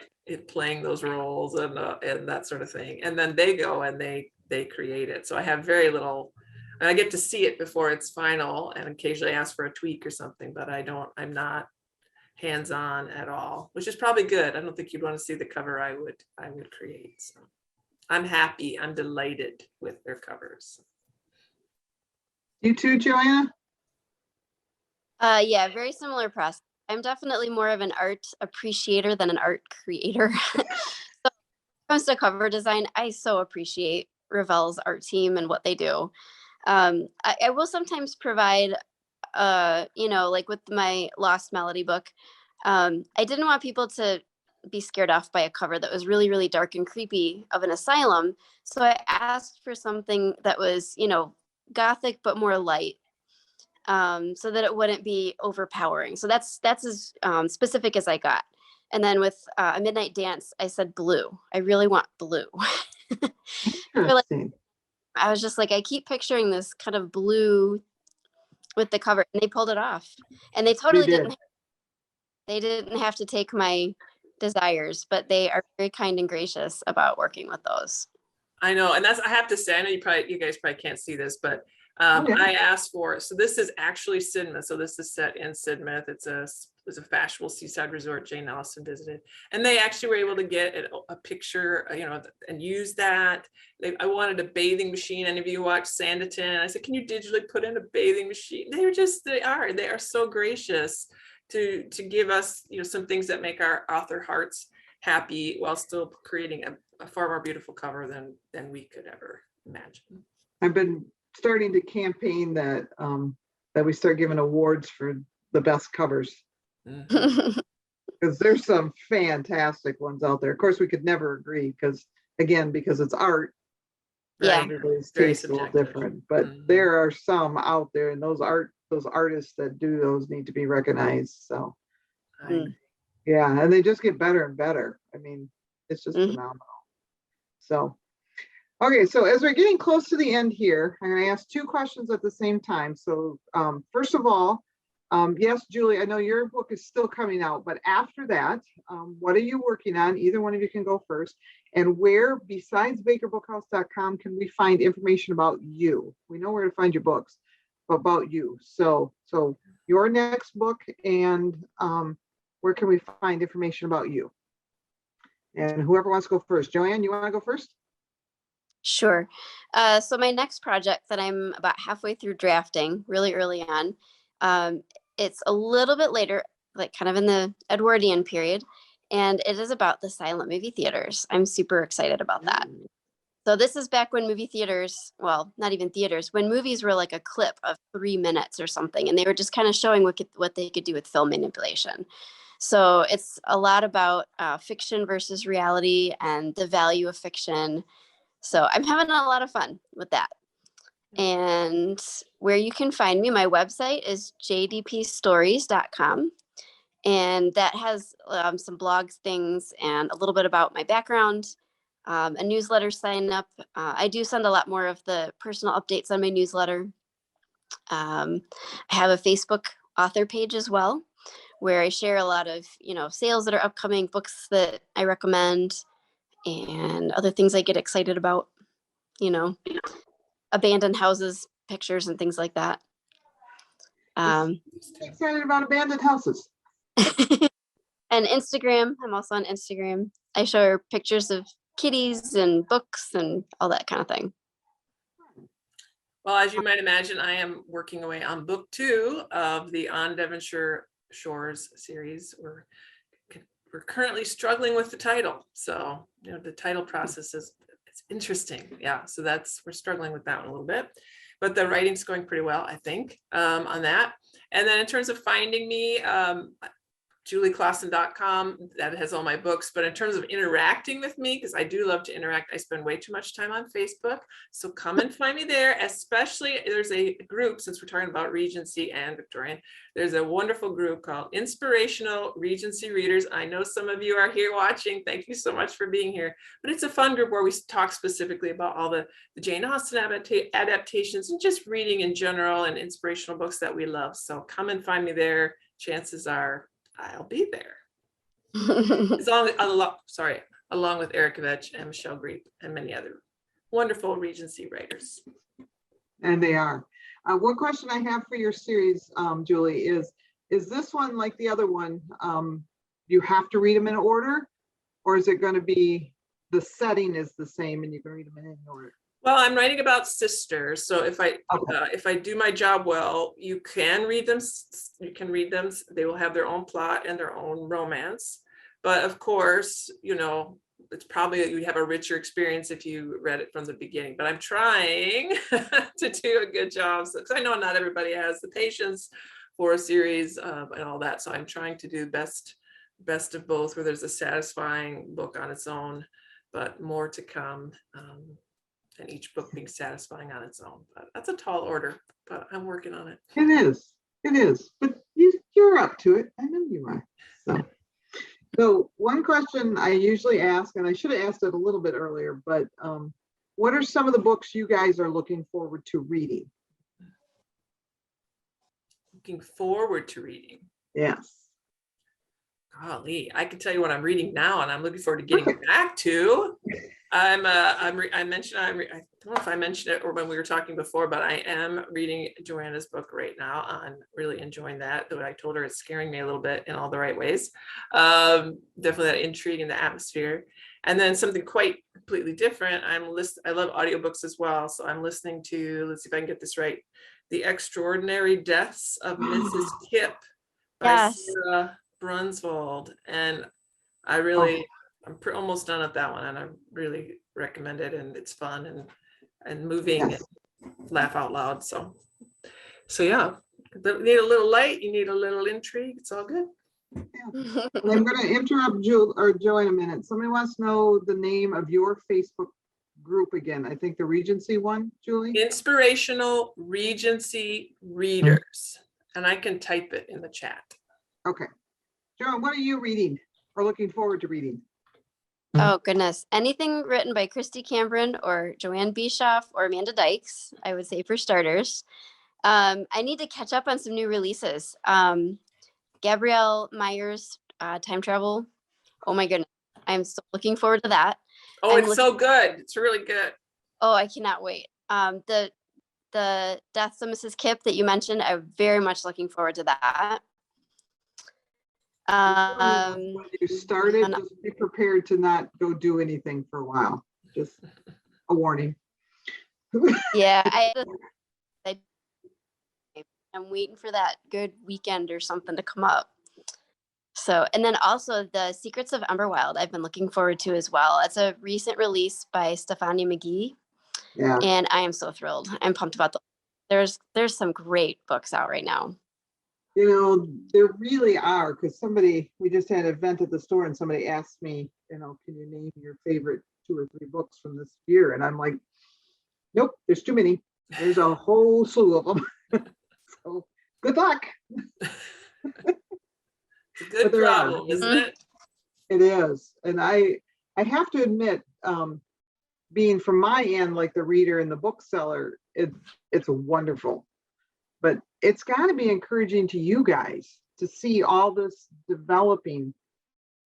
playing those roles and that sort of thing. And then they go and they create it. So I have very little. And I get to see it before it's final, and occasionally ask for a tweak or something, but I'm not hands-on at all, which is probably good. I don't think you'd want to see the cover I would create. So I'm happy, I'm delighted with their covers. You too, Joanna? Yeah, very similar process. I'm definitely more of an art appreciator than an art creator. So when it comes to cover design, I so appreciate Ravel's art team and what they do. I will sometimes provide, like with my Lost Melody book, I didn't want people to be scared off by a cover that was really, really dark and creepy of an asylum. So I asked for something that was, gothic, but more light, so that it wouldn't be overpowering. So that's as specific as I got. And then with A Midnight Dance, I said blue. I really want blue. Interesting. I was just like, I keep picturing this kind of blue with the cover, and they pulled it off. And they totally didn't. They didn't have to take my desires, but they are very kind and gracious about working with those. I know, and I have to say, I know you guys probably can't see this, but Okay. I asked for, so this is actually Sidmouth. So this is set in Sidmouth. It's a fashionable seaside resort Jane Austen visited, and they actually were able to get a picture, and use that. I wanted a bathing machine. Any of you watch Sanditon? I said, can you digitally put in a bathing machine? They are so gracious to give us, some things that make our author hearts happy while still creating a far more beautiful cover than we could ever imagine. I've been starting to campaign that we start giving awards for the best covers, because there's some fantastic ones out there. Of course, we could never agree because it's art. Yeah, everybody's taste is a little different, but there are some out there, and those artists that do those need to be recognized. So yeah, and they just get better and better. I mean, it's just phenomenal. So okay, so as we're getting close to the end here, I'm going to ask two questions at the same time. So first of all, Yes, Julie, I know your book is still coming out, but after that, what are you working on? Either one of you can go first. And where, besides bakerbookhouse.com, can we find information about you? We know where to find your books, but about you. So your next book, and where can we find information about you? And whoever wants to go first. Joanne, you want to go first? Sure. So my next project that I'm about halfway through drafting, really early on, it's a little bit later, like kind of in the Edwardian period, and it is about the silent movie theaters. I'm super excited about that. So this is back when movie theaters, well, not even theaters, when movies were like a clip of 3 minutes or something, and they were just kind of showing what they could do with film manipulation. So it's a lot about fiction versus reality and the value of fiction. So I'm having a lot of fun with that. And where you can find me, my website is jdpstories.com. And that has some blogs, things, and a little bit about my background, a newsletter sign up. I do send a lot more of the personal updates on my newsletter. I have a Facebook author page as well, where I share a lot of, sales that are upcoming, books that I recommend, and other things I get excited about, abandoned houses, pictures, and things like that. Excited about abandoned houses. And Instagram, I'm also on Instagram. I show pictures of kitties and books and all that kind of thing. Well, as you might imagine, I am working away on book 2 of the On Devonshire Shores series. We're currently struggling with the title. So, the title process it's interesting. Yeah. So we're struggling with that one a little bit, but the writing's going pretty well, I think, on that. And then in terms of finding me, julieklassen.com, that has all my books. But in terms of interacting with me, because I do love to interact, I spend way too much time on Facebook. So come and find me there. Especially there's a group, since we're talking about Regency and Victorian, there's a wonderful group called Inspirational Regency Readers. I know some of you are here watching. Thank you so much for being here. But it's a fun group where we talk specifically about all the Jane Austen adaptations and just reading in general and inspirational books that we love. So come and find me there. Chances are I'll be there. Along with Erica Vetch and Michelle Greep and many other wonderful Regency writers. And they are. One question I have for your series, Julie, is this one like the other one? You have to read them in order, or is it going to be the setting is the same and you can read them in any order? Well, I'm writing about sisters, so if I do my job well, you can read them. You can read them. They will have their own plot and their own romance. But of course, it's probably you have a richer experience if you read it from the beginning. But I'm trying to do a good job, because I know not everybody has the patience for a series and all that. So I'm trying to do best of both, where there's a satisfying book on its own, but more to come. And each book being satisfying on its own. But that's a tall order, but I'm working on it. It is, but you're up to it. I know you are. So one question I usually ask, and I should have asked it a little bit earlier, but what are some of the books you guys are looking forward to reading? Looking forward to reading. Yes. Golly, I can tell you what I'm reading now, and I'm looking forward to getting back to. I don't know if I mentioned it or when we were talking before, but I am reading Joanna's book right now. I'm really enjoying that, though I told her it's scaring me a little bit in all the right ways. Definitely that intrigue and the atmosphere. And then something quite completely different. I love audiobooks as well. So I'm listening to, let's see if I can get this right, The Extraordinary Deaths of Mrs. Kipp by Sarah Brunsvold. And I'm almost done at that one, and I really recommend it, and it's fun and moving and laugh out loud. So yeah, you need a little light, you need a little intrigue. It's all good. Yeah. I'm going to interrupt Joe in a minute. Somebody wants to know the name of your Facebook group again. I think the Regency one, Julie. Inspirational Regency Readers, and I can type it in the chat. Okay, Joe, what are you reading or looking forward to reading? Oh, goodness. Anything written by Christy Cambron or Joanne Bischoff or Amanda Dykes, I would say, for starters. I need to catch up on some new releases. Gabrielle Meyer's Time Travel. Oh my goodness. I'm so looking forward to that. Oh, I'm it's so good. It's really good. Oh, I cannot wait. The Deaths of Mrs. Kipp that you mentioned, I'm very much looking forward to that. When you started, and- just be prepared to not go do anything for a while. Just a warning. Yeah, I'm waiting for that good weekend or something to come up. So, and then also the Secrets of Emberwild, I've been looking forward to as well. It's a recent release by Stefania McGee, Yeah. and I am so thrilled. I'm pumped about there's some great books out right now. You know, there really are, because we just had an event at the store and somebody asked me, you know, can you name your favorite 2 or 3 books from this year? And I'm like, nope, there's too many. There's a whole slew of them. So good luck. It's a good problem, isn't it? It is. And I have to admit, being from my end, like the reader and the bookseller, it's wonderful. But it's got to be encouraging to you guys to see all this developing.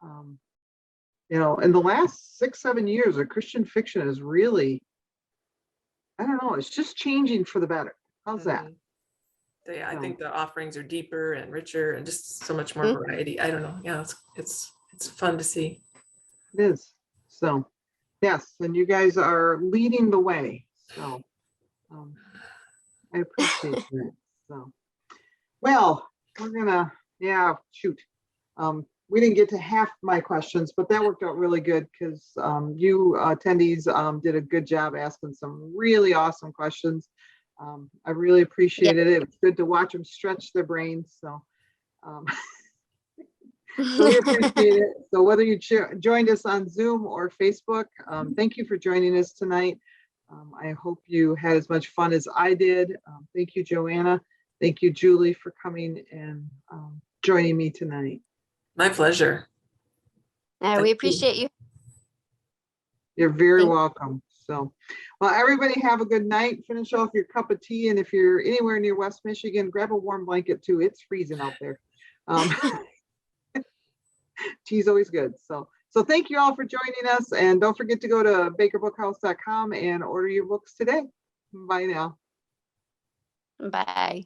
You know, in the last 6-7 years, of Christian fiction is really, I don't know, it's just changing for the better. How's that? Yeah, I So- think the offerings are deeper and richer and just so much more Mhm. variety. I don't know. Yeah, it's fun to see. It is. So, yes, and you guys are leading the way. So, I appreciate that. So, well, we're gonna, yeah, shoot. We didn't get to half my questions, but that worked out really good because you attendees did a good job asking some really awesome questions. I really appreciated it. It was good to watch them stretch their brains. So, so we appreciate it. So whether you joined us on Zoom or Facebook, thank you for joining us tonight. I hope you had as much fun as I did. Thank you, Joanna. Thank you, Julie, for coming and joining me tonight. My pleasure. Yeah, Thank we you. appreciate you. You're very Thank- welcome. So, well, everybody have a good night. Finish off your cup of tea. And if you're anywhere near West Michigan, grab a warm blanket too. It's freezing out there. Tea's always good. So thank you all for joining us. And don't forget to go to bakerbookhouse.com and order your books today. Bye now. Bye.